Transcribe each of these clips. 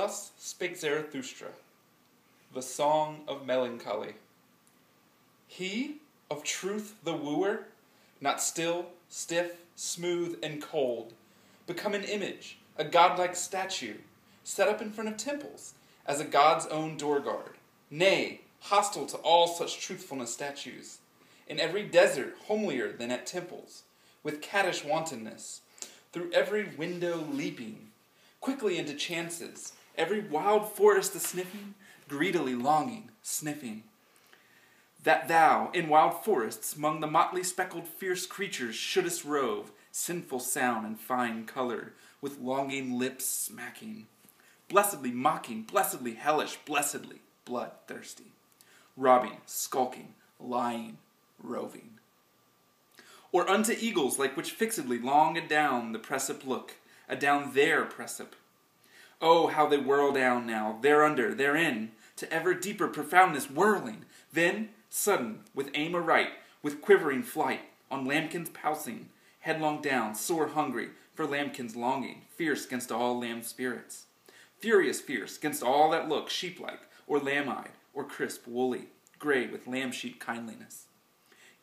Thus spake Zarathustra, the song of melancholy. He, of truth the wooer, not still, stiff, smooth, and cold, become an image, a godlike statue, set up in front of temples, as a god's own door guard, nay, hostile to all such truthfulness statues, in every desert homelier than at temples, with caddish wantonness, through every window leaping, quickly into chances, every wild forest a-sniffing, greedily longing, sniffing. That thou, in wild forests, 'mong the motley speckled fierce creatures shouldest rove, sinful sound and fine colored, with longing lips smacking, blessedly mocking, blessedly hellish, blessedly blood-thirsty, robbing, skulking, lying, roving. Or unto eagles like which fixedly long adown the precipice look, adown their precipice. Oh, how they whirl down now, thereunder, therein, to ever deeper profoundness whirling, then, sudden, with aim aright, with quivering flight, on lambkins pousing, headlong down, sore hungry, for lambkins longing, fierce gainst all lamb spirits. Furious fierce gainst all that look sheep-like, or lamb-eyed, or crisp, woolly, grey with lamb-sheep kindliness.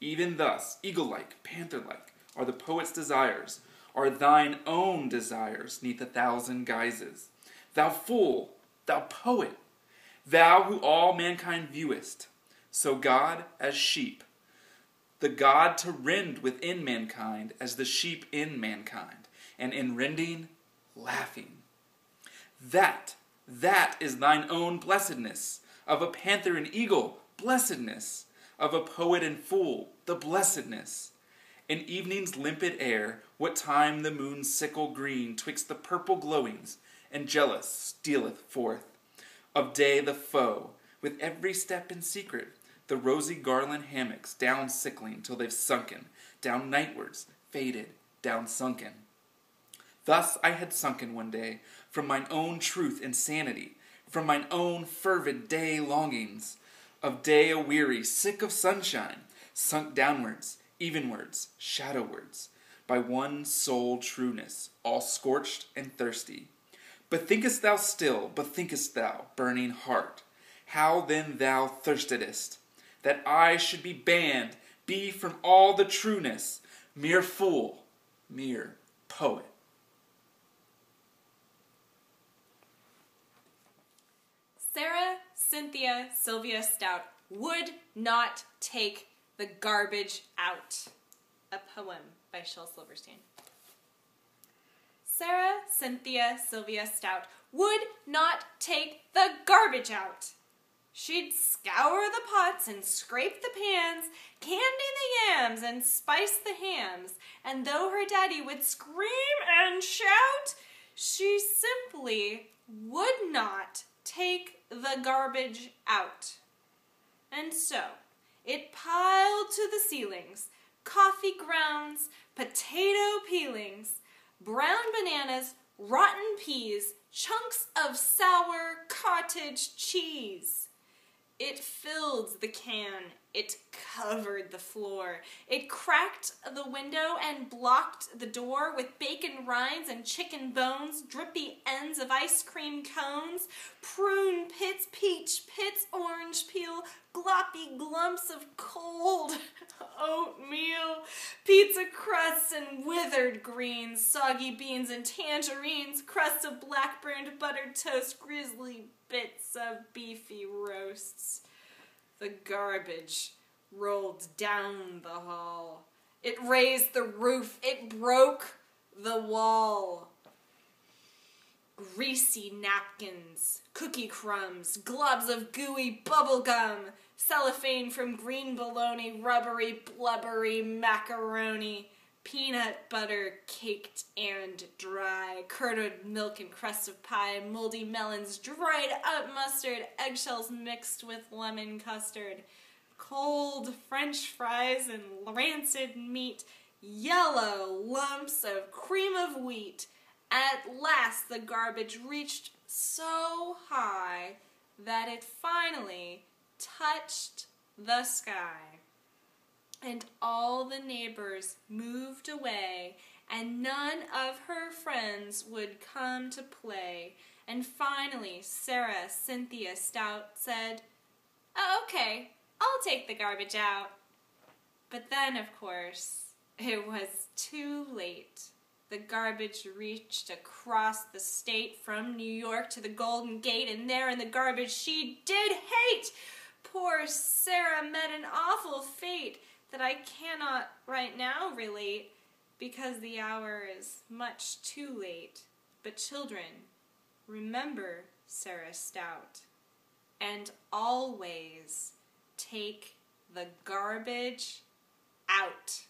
Even thus, eagle-like, panther-like, are the poet's desires, are thine own desires, neath 1,000 guises. Thou fool, thou poet, thou who all mankind viewest, so God as sheep, the God to rend within mankind as the sheep in mankind, and in rending, laughing. That is thine own blessedness, of a panther and eagle, blessedness, of a poet and fool, the blessedness. In evening's limpid air, what time the moon's sickle green twixt the purple glowings, and jealous stealeth forth, of day the foe, with every step in secret, the rosy garland hammocks down sickling till they've sunken, down nightwards, faded, down sunken. Thus I had sunken one day, from mine own truth and sanity, from mine own fervid day longings, of day a-weary, sick of sunshine, sunk downwards, evenwards, shadowwards, by one sole trueness, all scorched and thirsty. Bethinkest thou still, bethinkest thou, burning heart, how then thou thirstedest, that I should be banned, be from all the trueness, mere fool, mere poet. Sarah Cynthia Sylvia Stout would not take the garbage out. A poem by Shel Silverstein. Sarah Cynthia Sylvia Stout would not take the garbage out. She'd scour the pots and scrape the pans, candy the yams and spice the hams, and though her daddy would scream and shout, she simply would not take the garbage out. And so, it piled to the ceilings, coffee grounds, potato peelings, brown bananas, rotten peas, chunks of sour cottage cheese. It filled the can, it covered the floor, it cracked the window and blocked the door with bacon rinds and chicken bones, drippy ends of ice cream cones, prune pits, peach pits, orange peel, gloppy glumps of cold oatmeal, pizza crusts and withered greens, soggy beans and tangerines, crusts of black-burned buttered toast, grisly bits of beefy roasts. The garbage rolled down the hall. It raised the roof. It broke the wall. Greasy napkins, cookie crumbs, globs of gooey bubble gum, cellophane from green bologna, rubbery, blubbery macaroni, peanut butter caked and dry, curdled milk and crust of pie, moldy melons, dried up mustard, eggshells mixed with lemon custard, cold French fries and rancid meat, yellow lumps of cream of wheat. At last the garbage reached so high that it finally touched the sky. And all the neighbors moved away, and none of her friends would come to play, And finally, Sarah Cynthia Stout said, "Oh, okay, I'll take the garbage out." But then, of course, it was too late. The garbage reached across the state from New York to the Golden Gate, and there in the garbage she did hate. Poor Sarah met an awful fate that I cannot right now relate, because the hour is much too late. But children, remember Sarah Stout, and always take the garbage out.